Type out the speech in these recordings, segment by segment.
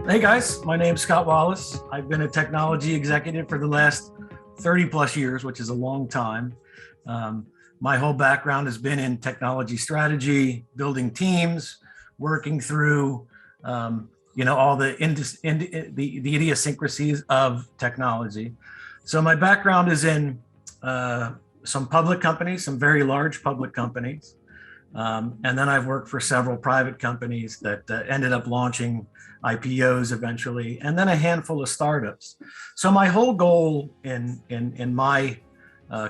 Hey guys, my name's Scott Wallace. I've been a technology executive for the last 30 plus years, which is a long time. My whole background has been in technology strategy, building teams, working through all the idiosyncrasies of technology. So my background is in some public companies, some very large public companies. And then I've worked for several private companies that ended up launching IPOs eventually, and then a handful of startups. So my whole goal in my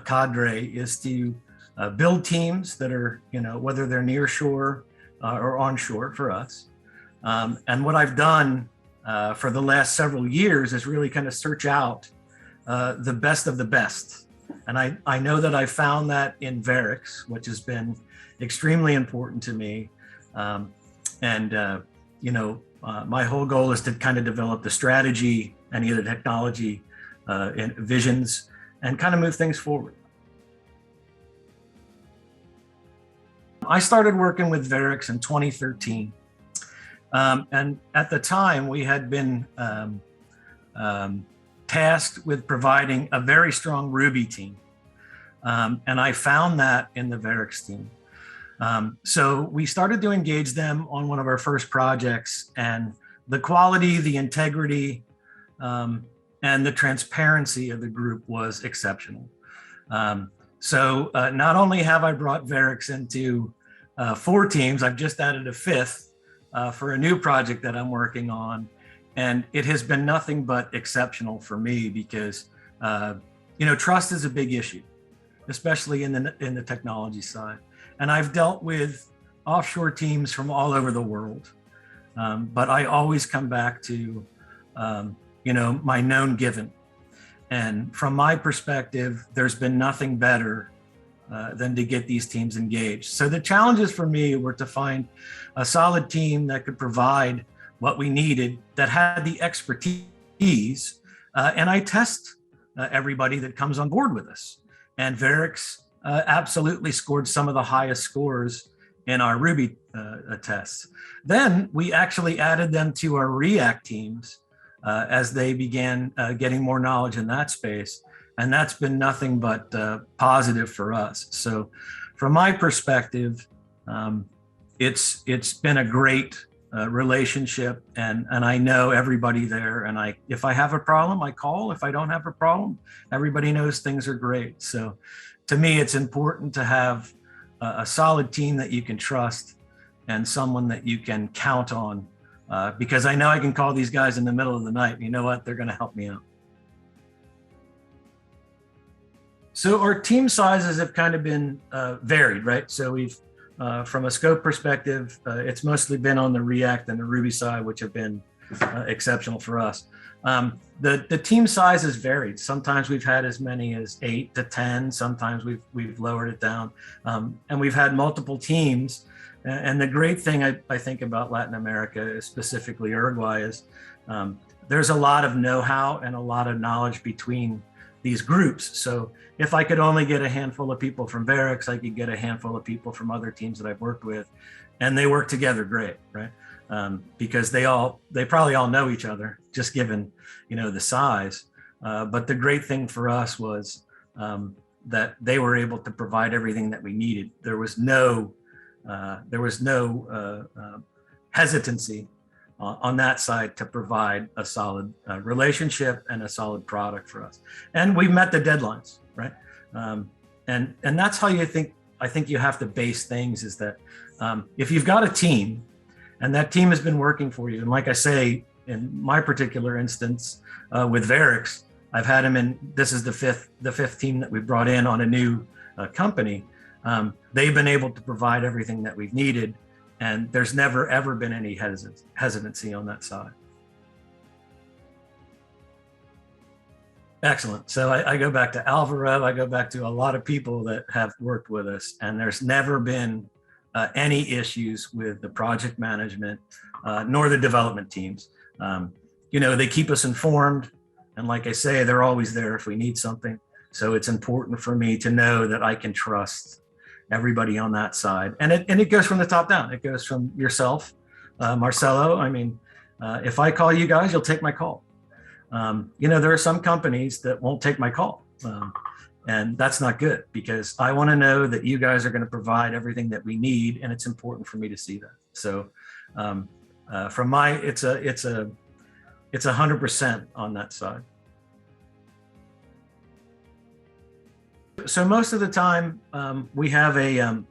cadre is to build teams that are, whether they're nearshore or onshore for us. And what I've done for the last several years is really kind of search out the best of the best. And I know that I found that in VAIRIX, which has been extremely important to me. My whole goal is to kind of develop the strategy, any of the technology and visions, and kind of move things forward. I started working with VAIRIX in 2013. And at the time, we had been tasked with providing a very strong Ruby team. And I found that in the VAIRIX team. So we started to engage them on one of our first projects, and the quality, the integrity, and the transparency of the group was exceptional. So not only have I brought VAIRIX into 4 teams, I've just added a 5th for a new project that I'm working on. And it has been nothing but exceptional for me because, trust is a big issue, especially in the technology side. And I've dealt with offshore teams from all over the world, but I always come back to, my known given. And from my perspective, there's been nothing better than to get these teams engaged. So the challenges for me were to find a solid team that could provide what we needed, that had the expertise, and I test everybody that comes on board with us. And VAIRIX absolutely scored some of the highest scores in our Ruby tests. Then we actually added them to our React teams as they began getting more knowledge in that space. And that's been nothing but positive for us. So from my perspective, it's been a great relationship, and I know everybody there. And if I have a problem, I call. If I don't have a problem, everybody knows things are great. So to me, it's important to have a solid team that you can trust and someone that you can count on, because I know I can call these guys in the middle of the night. And you know what? They're going to help me out. So our team sizes have kind of been varied, right? So we've, from a scope perspective, it's mostly been on the React and the Ruby side, which have been exceptional for us. The team size has varied. Sometimes we've had as many as 8 to 10. Sometimes we've lowered it down, and we've had multiple teams. And the great thing I think about Latin America, specifically Uruguay, is there's a lot of know-how and a lot of knowledge between these groups. So if I could only get a handful of people from VAIRIX, I could get a handful of people from other teams that I've worked with, and they work together great, right? Because they probably all know each other, just given, the size. But the great thing for us was that they were able to provide everything that we needed. There was no hesitancy on that side to provide a solid relationship and a solid product for us. And we met the deadlines, right? And that's how I think you have to base things, is that if you've got a team and that team has been working for you, and like I say, in my particular instance with VAIRIX, I've had them in, this is the fifth team that we brought in on a new company. They've been able to provide everything that we've needed, and there's never, ever been any hesitancy on that side. Excellent. So I go back to Alvaro, I go back to a lot of people that have worked with us, and there's never been any issues with the project management, nor the development teams. They keep us informed, and like I say, they're always there if we need something. So it's important for me to know that I can trust everybody on that side. And it goes from the top down. It goes from yourself, Marcelo. I mean, If I call you guys, you'll take my call. There are some companies that won't take my call. And that's not good, because I want to know that you guys are going to provide everything that we need, and it's important for me to see that. So from my, it's 100% on that side. So most of the time, we have a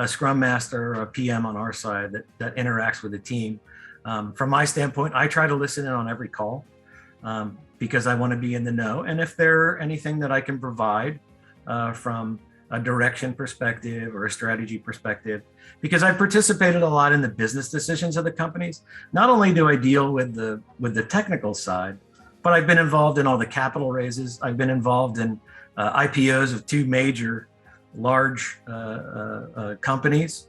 Scrum Master or a PM on our side that interacts with the team. From my standpoint, I try to listen in on every call, because I want to be in the know. And if there anything that I can provide from a direction perspective or a strategy perspective, because I've participated a lot in the business decisions of the companies. Not only do I deal with the technical side, but I've been involved in all the capital raises. I've been involved in IPOs of 2 major large companies.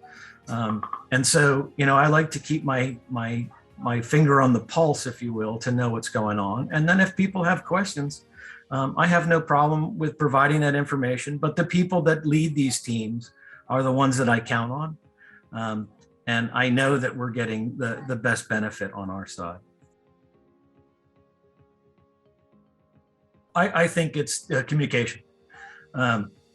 And so, I like to keep my finger on the pulse, if you will, to know what's going on. And then if people have questions, I have no problem with providing that information, but the people that lead these teams are the ones that I count on. And I know that we're getting the best benefit on our side. I think it's communication.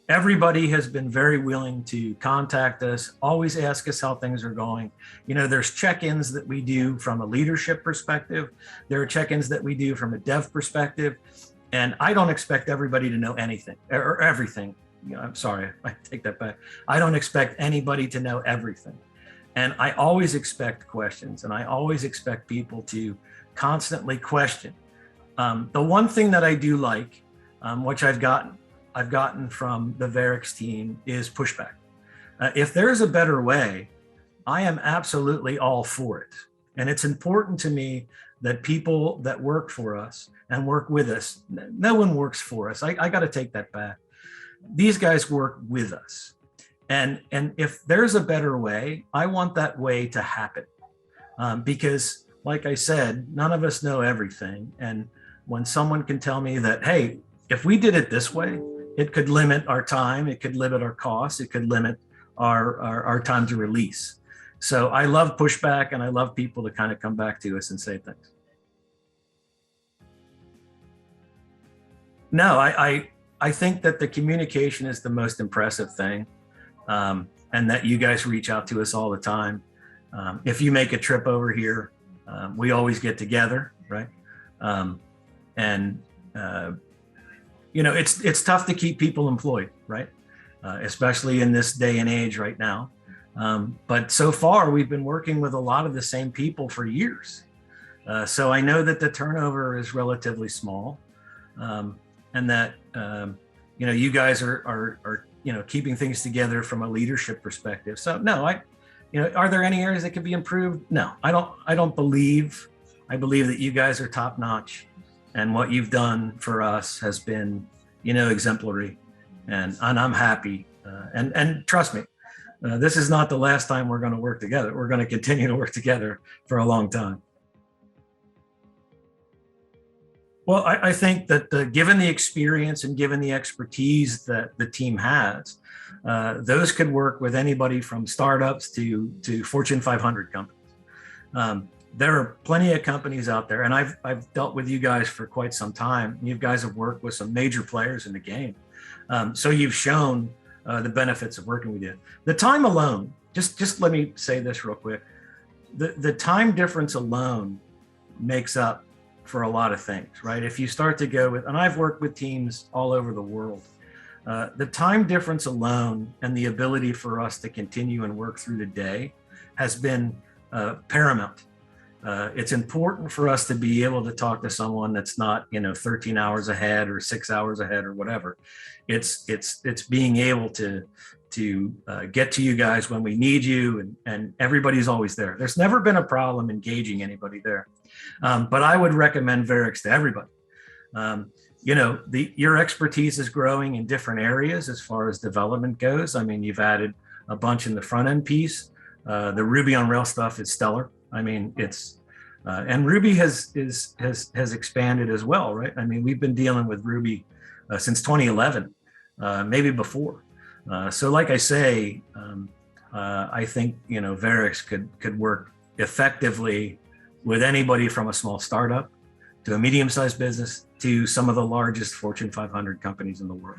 Everybody has been very willing to contact us, always ask us how things are going. There's check-ins that we do from a leadership perspective. There are check-ins that we do from a dev perspective. And I don't expect everybody to know anything or everything. I'm sorry, I take that back. I don't expect anybody to know everything. And I always expect questions, and I always expect people to constantly question. The one thing that I do like, which I've gotten from the VAIRIX team, is pushback. If there's a better way, I am absolutely all for it. And it's important to me that people that work for us and work with us, no one works for us. I got to take that back. These guys work with us. And if there's a better way, I want that way to happen. Because like I said, none of us know everything. And when someone can tell me that, hey, if we did it this way, it could limit our time, it could limit our costs, it could limit our time to release. So I love pushback, and I love people to kind of come back to us and say things. No, I think that the communication is the most impressive thing, and that you guys reach out to us all the time. If you make a trip over here, we always get together, right? It's tough to keep people employed, right? Especially in this day and age right now. But so far, we've been working with a lot of the same people for years. So I know that the turnover is relatively small, and that you guys are keeping things together from a leadership perspective. So no, are there any areas that could be improved? No, I believe that you guys are top notch. And what you've done for us has been, exemplary, and I'm happy. And trust me, this is not the last time we're going to work together. We're going to continue to work together for a long time. Well, I think that given the experience and given the expertise that the team has, those could work with anybody from startups to Fortune 500 companies. There are plenty of companies out there, and I've dealt with you guys for quite some time. You guys have worked with some major players in the game. So you've shown the benefits of working with you. The time alone, just let me say this real quick. The time difference alone makes up for a lot of things, right? If you start to go with, and I've worked with teams all over the world, the time difference alone and the ability for us to continue and work through the day has been paramount. It's important for us to be able to talk to someone that's not, 13 hours ahead or 6 hours ahead or whatever. It's being able to get to you guys when we need you, and everybody's always there. There's never been a problem engaging anybody there. But I would recommend VAIRIX to everybody. Your expertise is growing in different areas as far as development goes. I mean, you've added a bunch in the front end piece. The Ruby on Rails stuff is stellar. I mean, and Ruby has expanded as well, right? I mean, we've been dealing with Ruby since 2011, maybe before. So like I say, I think, VAIRIX could work effectively with anybody from a small startup to a medium-sized business to some of the largest Fortune 500 companies in the world.